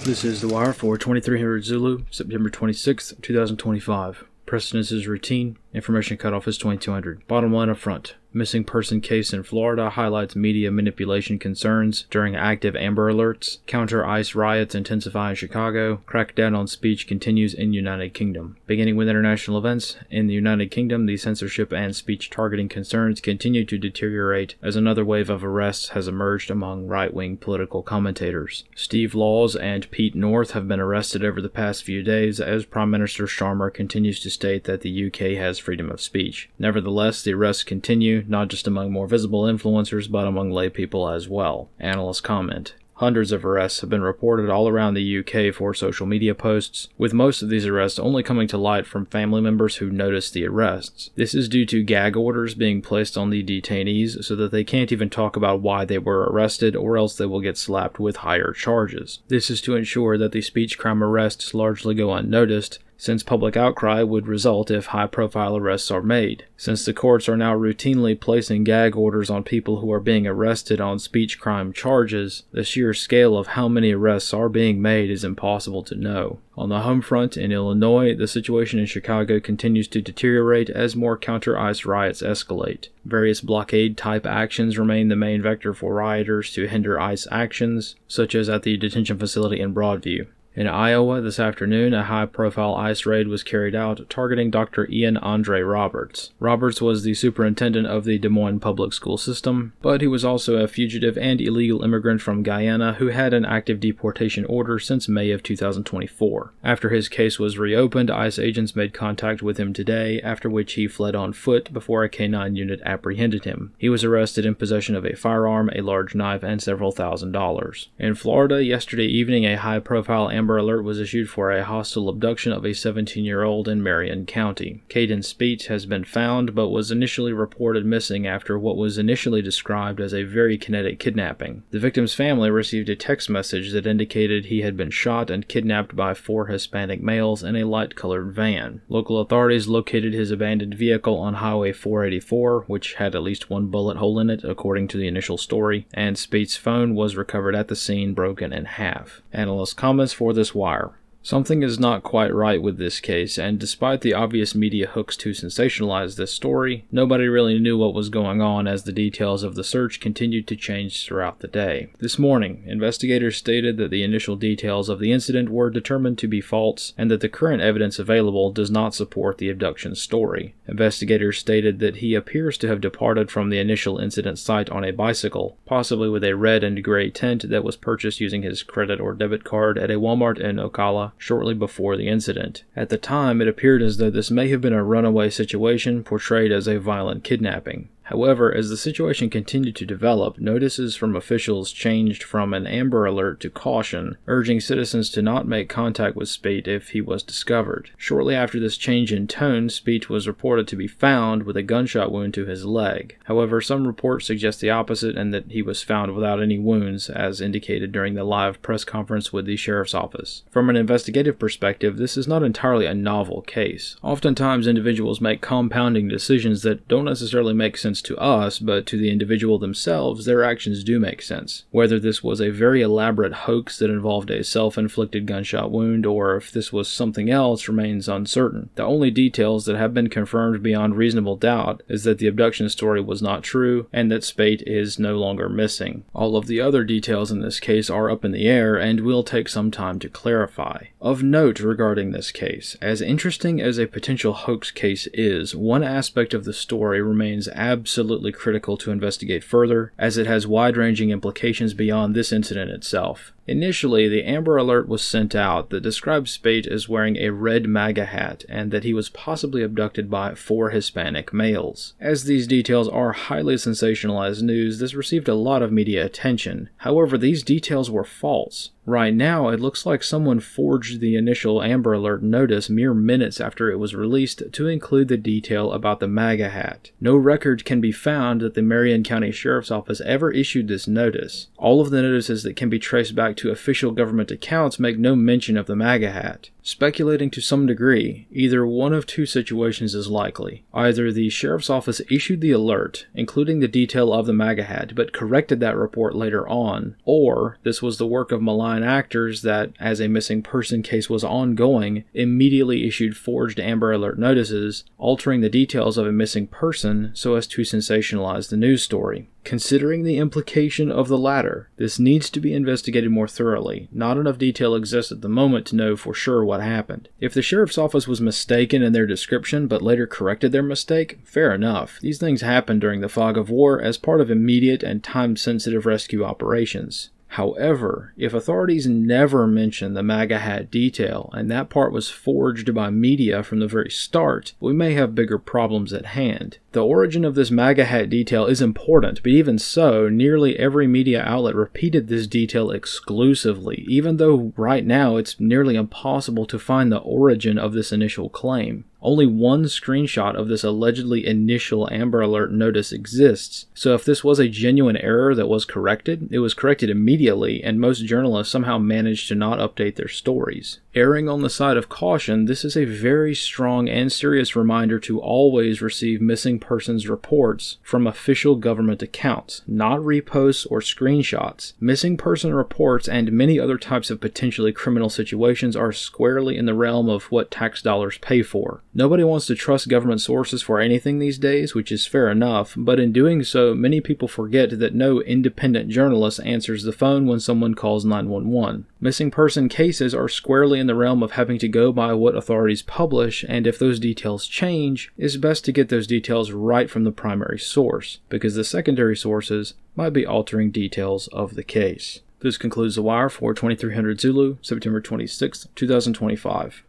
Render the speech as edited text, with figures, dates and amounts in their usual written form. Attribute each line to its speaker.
Speaker 1: This is The Wire for 2300 Zulu, September 26, 2025. Precedence is routine. Information cutoff is 2200. Bottom line up front. Missing person case in Florida highlights media manipulation concerns during active Amber Alerts. Counter ICE riots intensify in Chicago. Crackdown on speech continues in United Kingdom. Beginning with international events, in the United Kingdom, the censorship and speech targeting concerns continue to deteriorate as another wave of arrests has emerged among right-wing political commentators. Steve Laws and Pete North have been arrested over the past few days as Prime Minister Sharma continues to state that the UK has freedom of speech. Nevertheless, the arrests continue, not just among more visible influencers, but among lay people as well. Analysts comment. Hundreds of arrests have been reported all around the UK for social media posts, with most of these arrests only coming to light from family members who noticed the arrests. This is due to gag orders being placed on the detainees so that they can't even talk about why they were arrested, or else they will get slapped with higher charges. This is to ensure that the speech crime arrests largely go unnoticed, since public outcry would result if high-profile arrests are made. Since the courts are now routinely placing gag orders on people who are being arrested on speech crime charges, the sheer scale of how many arrests are being made is impossible to know. On the home front in Illinois, the situation in Chicago continues to deteriorate as more counter-ICE riots escalate. Various blockade-type actions remain the main vector for rioters to hinder ICE actions, such as at the detention facility in Broadview. In Iowa this afternoon, a high-profile ICE raid was carried out targeting Dr. Ian Andre Roberts. Roberts was the superintendent of the Des Moines public school system, but he was also a fugitive and illegal immigrant from Guyana who had an active deportation order since May of 2024. After his case was reopened, ICE agents made contact with him today, after which he fled on foot before a K-9 unit apprehended him. He was arrested in possession of a firearm, a large knife, and several $1,000s. In Florida, yesterday evening, a high-profile Amber Alert was issued for a hostile abduction of a 17-year-old in Marion County. Caden Speech has been found, but was initially reported missing after what was initially described as a very kinetic kidnapping. The victim's family received a text message that indicated he had been shot and kidnapped by 4 Hispanic males in a light-colored van. Local authorities located his abandoned vehicle on Highway 484, which had at least one bullet hole in it, according to the initial story, and Speech's phone was recovered at the scene, broken in half. Analyst comments for this wire. Something is not quite right with this case, and despite the obvious media hooks to sensationalize this story, nobody really knew what was going on as the details of the search continued to change throughout the day. This morning, investigators stated that the initial details of the incident were determined to be false, and that the current evidence available does not support the abduction story. Investigators stated that he appears to have departed from the initial incident site on a bicycle, possibly with a red and gray tint that was purchased using his credit or debit card at a Walmart in Ocala shortly before the incident. At the time, it appeared as though this may have been a runaway situation portrayed as a violent kidnapping. However, as the situation continued to develop, notices from officials changed from an Amber Alert to caution, urging citizens to not make contact with Speech if he was discovered. Shortly after this change in tone, Speech was reported to be found with a gunshot wound to his leg. However, some reports suggest the opposite and that he was found without any wounds, as indicated during the live press conference with the sheriff's office. From an investigative perspective, this is not entirely a novel case. Oftentimes, individuals make compounding decisions that don't necessarily make sense to us, but to the individual themselves, their actions do make sense. Whether this was a very elaborate hoax that involved a self-inflicted gunshot wound, or if this was something else, remains uncertain. The only details that have been confirmed beyond reasonable doubt is that the abduction story was not true, and that Speich is no longer missing. All of the other details in this case are up in the air, and will take some time to clarify. Of note regarding this case, as interesting as a potential hoax case is, one aspect of the story remains absolutely critical to investigate further, as it has wide-ranging implications beyond this incident itself. Initially, the Amber Alert was sent out that described Speich as wearing a red MAGA hat and that he was possibly abducted by 4 Hispanic males. As these details are highly sensationalized news, this received a lot of media attention. However, these details were false. Right now, it looks like someone forged the initial Amber Alert notice mere minutes after it was released to include the detail about the MAGA hat. No record can be found that the Marion County Sheriff's Office ever issued this notice. All of the notices that can be traced back to official government accounts make no mention of the MAGA hat. Speculating to some degree, either one of two situations is likely. Either the Sheriff's Office issued the alert, including the detail of the MAGA hat, but corrected that report later on, or this was the work of malign actors that, as a missing person case was ongoing, immediately issued forged Amber Alert notices, altering the details of a missing person so as to sensationalize the news story. Considering the implication of the latter, this needs to be investigated more thoroughly. Not enough detail exists at the moment to know for sure what happened. If the Sheriff's Office was mistaken in their description but later corrected their mistake, fair enough. These things happen during the fog of war as part of immediate and time-sensitive rescue operations. However, if authorities never mention the MAGA hat detail, and that part was forged by media from the very start, we may have bigger problems at hand. The origin of this MAGA hat detail is important, but even so, nearly every media outlet repeated this detail exclusively, even though right now it's nearly impossible to find the origin of this initial claim. Only one screenshot of this allegedly initial Amber Alert notice exists, so if this was a genuine error that was corrected, it was corrected immediately, and most journalists somehow managed to not update their stories. Erring on the side of caution, this is a very strong and serious reminder to always receive missing persons reports from official government accounts, not reposts or screenshots. Missing person reports and many other types of potentially criminal situations are squarely in the realm of what tax dollars pay for. Nobody wants to trust government sources for anything these days, which is fair enough, but in doing so, many people forget that no independent journalist answers the phone when someone calls 911. Missing person cases are squarely in the realm of having to go by what authorities publish, and if those details change, it's best to get those details right from the primary source, because the secondary sources might be altering details of the case. This concludes The Wire for 2300 Zulu, September 26, 2025.